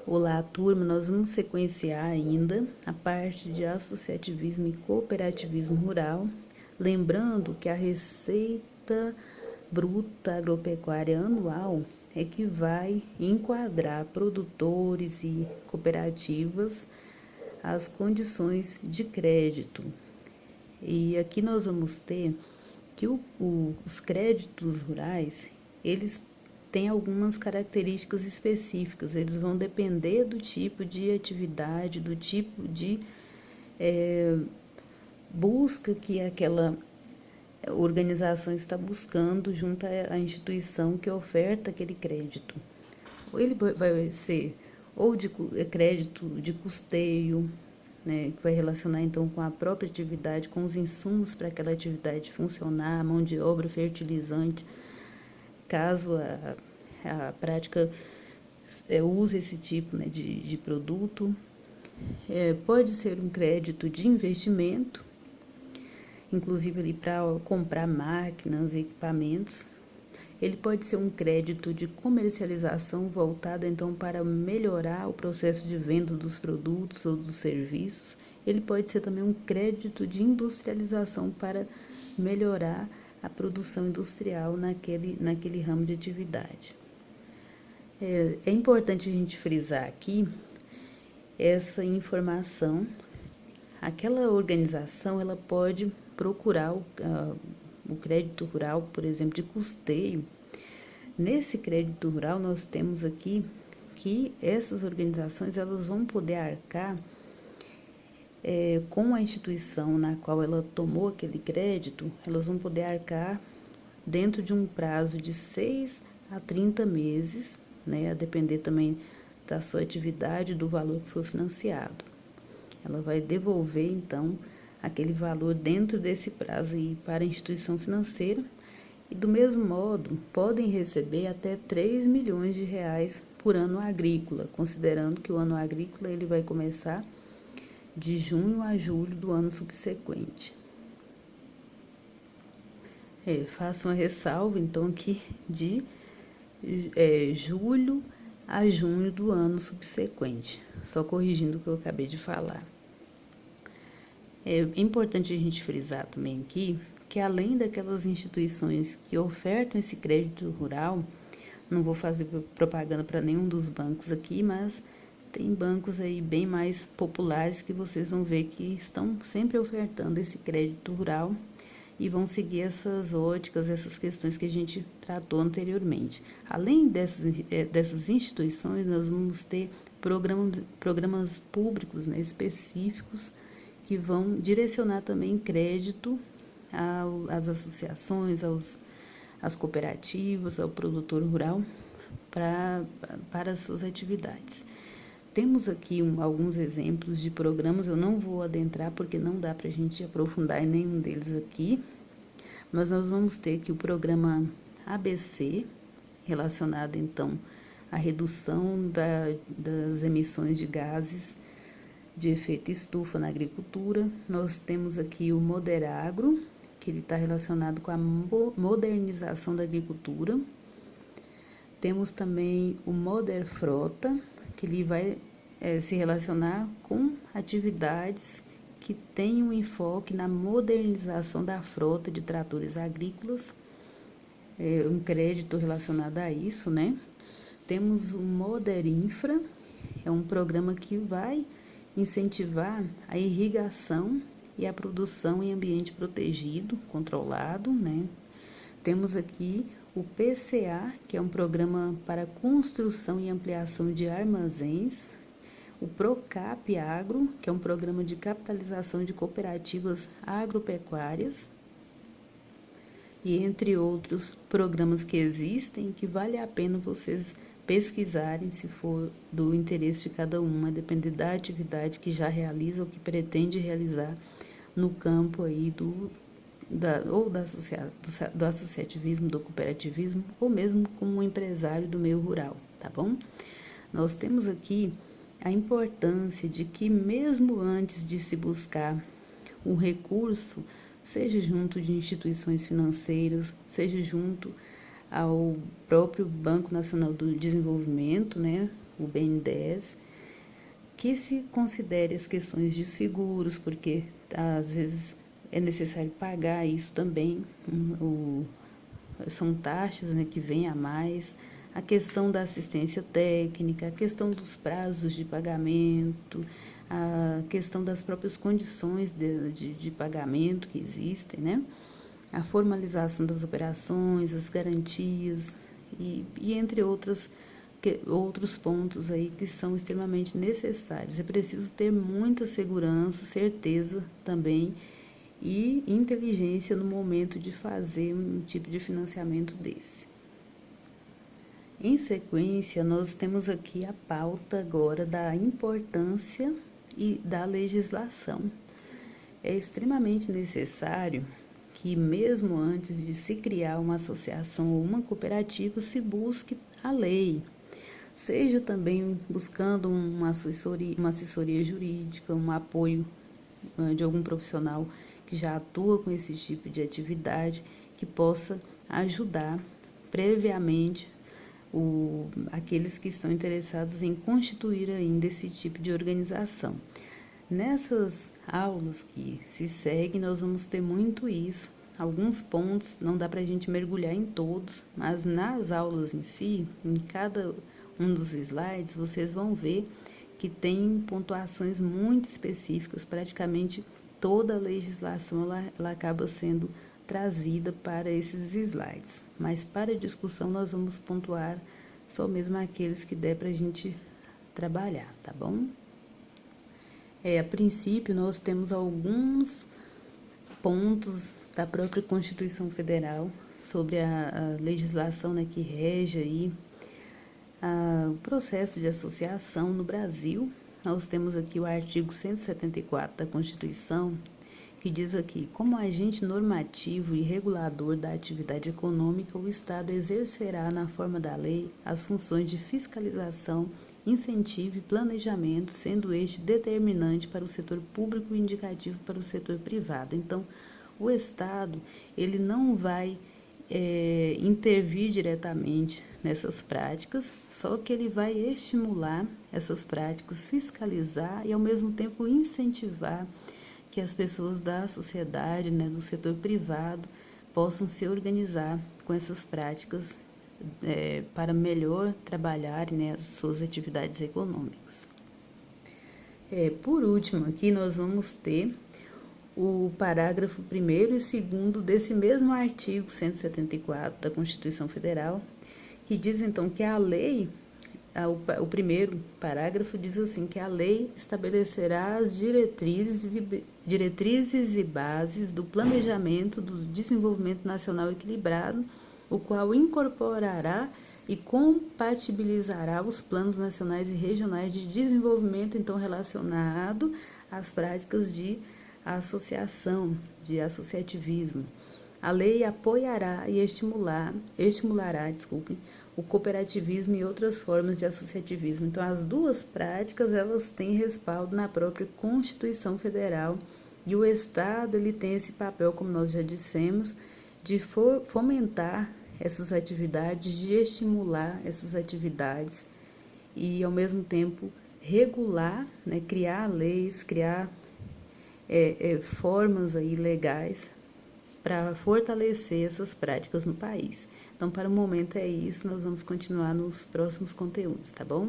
Olá, turma, nós vamos sequenciar ainda a parte de associativismo e cooperativismo rural, lembrando que a receita bruta agropecuária anual é que vai enquadrar produtores e cooperativas as condições de crédito. E aqui nós vamos ter que os créditos rurais, eles têm algumas características específicas, eles vão depender do tipo de atividade, do tipo de busca que aquela organização está buscando junto à instituição que oferta aquele crédito. Ou ele vai ser ou de crédito de custeio, né, que vai relacionar então com a própria atividade, com os insumos para aquela atividade funcionar, mão de obra, fertilizante, caso a prática use esse tipo, né, de produto. Pode ser um crédito de investimento, inclusive ali para comprar máquinas e equipamentos. Ele pode ser um crédito de comercialização voltado então para melhorar o processo de venda dos produtos ou dos serviços. Ele pode ser também um crédito de industrialização para melhorar a produção industrial naquele ramo de atividade. É importante a gente frisar aqui essa informação. Aquela organização ela pode procurar o crédito rural, por exemplo, de custeio. Nesse crédito rural nós temos aqui que essas organizações elas vão poder arcar com a instituição na qual ela tomou aquele crédito, elas vão poder arcar dentro de um prazo de 6 a 30 meses, né, a depender também da sua atividade, do valor que for financiado. Ela vai devolver, então, aquele valor dentro desse prazo aí para a instituição financeira e, do mesmo modo, podem receber até 3 milhões de reais por ano agrícola, considerando que o ano agrícola ele vai começar de junho a julho do ano subsequente. Faço uma ressalva, então, aqui de julho a junho do ano subsequente, só corrigindo o que eu acabei de falar. É importante a gente frisar também aqui que além daquelas instituições que ofertam esse crédito rural, não vou fazer propaganda para nenhum dos bancos aqui, mas tem bancos aí bem mais populares que vocês vão ver que estão sempre ofertando esse crédito rural e vão seguir essas óticas, essas questões que a gente tratou anteriormente. Além dessas instituições, nós vamos ter programas públicos, né, específicos que vão direcionar também crédito às associações, às cooperativas, ao produtor rural para as suas atividades. Temos aqui alguns exemplos de programas, eu não vou adentrar porque não dá para a gente aprofundar em nenhum deles aqui, mas nós vamos ter aqui o programa ABC, relacionado então à redução das emissões de gases de efeito estufa na agricultura. Nós temos aqui o Moderagro, que ele está relacionado com a modernização da agricultura. Temos também o Moderfrota, que ele vai se relacionar com atividades que têm um enfoque na modernização da frota de tratores agrícolas, um crédito relacionado a isso, né? Temos o Moderinfra, é um programa que vai incentivar a irrigação e a produção em ambiente protegido, controlado, né? Temos aqui o PCA, que é um programa para construção e ampliação de armazéns, o Procap Agro, que é um programa de capitalização de cooperativas agropecuárias, e entre outros programas que existem, que vale a pena vocês pesquisarem se for do interesse de cada um, a depender da atividade que já realiza ou que pretende realizar no campo aí do associativismo, do cooperativismo, ou mesmo como um empresário do meio rural, tá bom? Nós temos aqui a importância de que mesmo antes de se buscar um recurso, seja junto de instituições financeiras, seja junto ao próprio Banco Nacional do Desenvolvimento, né, o BN10, que se considere as questões de seguros, porque às vezes é necessário pagar isso também, são taxas, né, que vêm a mais, a questão da assistência técnica, a questão dos prazos de pagamento, a questão das próprias condições de pagamento que existem, né? A formalização das operações, as garantias e entre outros pontos aí que são extremamente necessários. É preciso ter muita segurança, certeza também e inteligência no momento de fazer um tipo de financiamento desse. Em sequência, nós temos aqui a pauta agora da importância e da legislação. É extremamente necessário que, mesmo antes de se criar uma associação ou uma cooperativa, se busque a lei, seja também buscando uma assessoria jurídica, um apoio de algum profissional que já atua com esse tipo de atividade, que possa ajudar previamente aqueles que estão interessados em constituir ainda esse tipo de organização. Nessas aulas que se seguem, nós vamos ter muito isso. Alguns pontos, não dá para a gente mergulhar em todos, mas nas aulas em si, em cada um dos slides, vocês vão ver que tem pontuações muito específicas, praticamente toda a legislação ela acaba sendo trazida para esses slides, mas para a discussão nós vamos pontuar só mesmo aqueles que der para a gente trabalhar, tá bom? A princípio nós temos alguns pontos da própria Constituição Federal sobre a legislação, né, que rege aí o processo de associação no Brasil. Nós temos aqui o artigo 174 da Constituição, que diz aqui: como agente normativo e regulador da atividade econômica, o Estado exercerá, na forma da lei, as funções de fiscalização, incentivo e planejamento, sendo este determinante para o setor público e indicativo para o setor privado. Então, o Estado, ele não vai intervir diretamente nessas práticas, só que ele vai estimular essas práticas, fiscalizar e, ao mesmo tempo, incentivar que as pessoas da sociedade, né, do setor privado, possam se organizar com essas práticas para melhor trabalharem, né, as suas atividades econômicas. Por último, aqui nós vamos ter o parágrafo 1º e 2º desse mesmo artigo 174 da Constituição Federal, que diz então que a lei, o primeiro parágrafo diz assim, que a lei estabelecerá as diretrizes e bases do planejamento do desenvolvimento nacional equilibrado, o qual incorporará e compatibilizará os planos nacionais e regionais de desenvolvimento, então relacionado às práticas de associação, de associativismo. A lei apoiará e estimulará, o cooperativismo e outras formas de associativismo. Então, as duas práticas, elas têm respaldo na própria Constituição Federal, e o Estado, ele tem esse papel, como nós já dissemos, de fomentar essas atividades, de estimular essas atividades e, ao mesmo tempo, regular, né, criar leis, criar formas aí legais para fortalecer essas práticas no país. Então, para o momento é isso, nós vamos continuar nos próximos conteúdos, tá bom?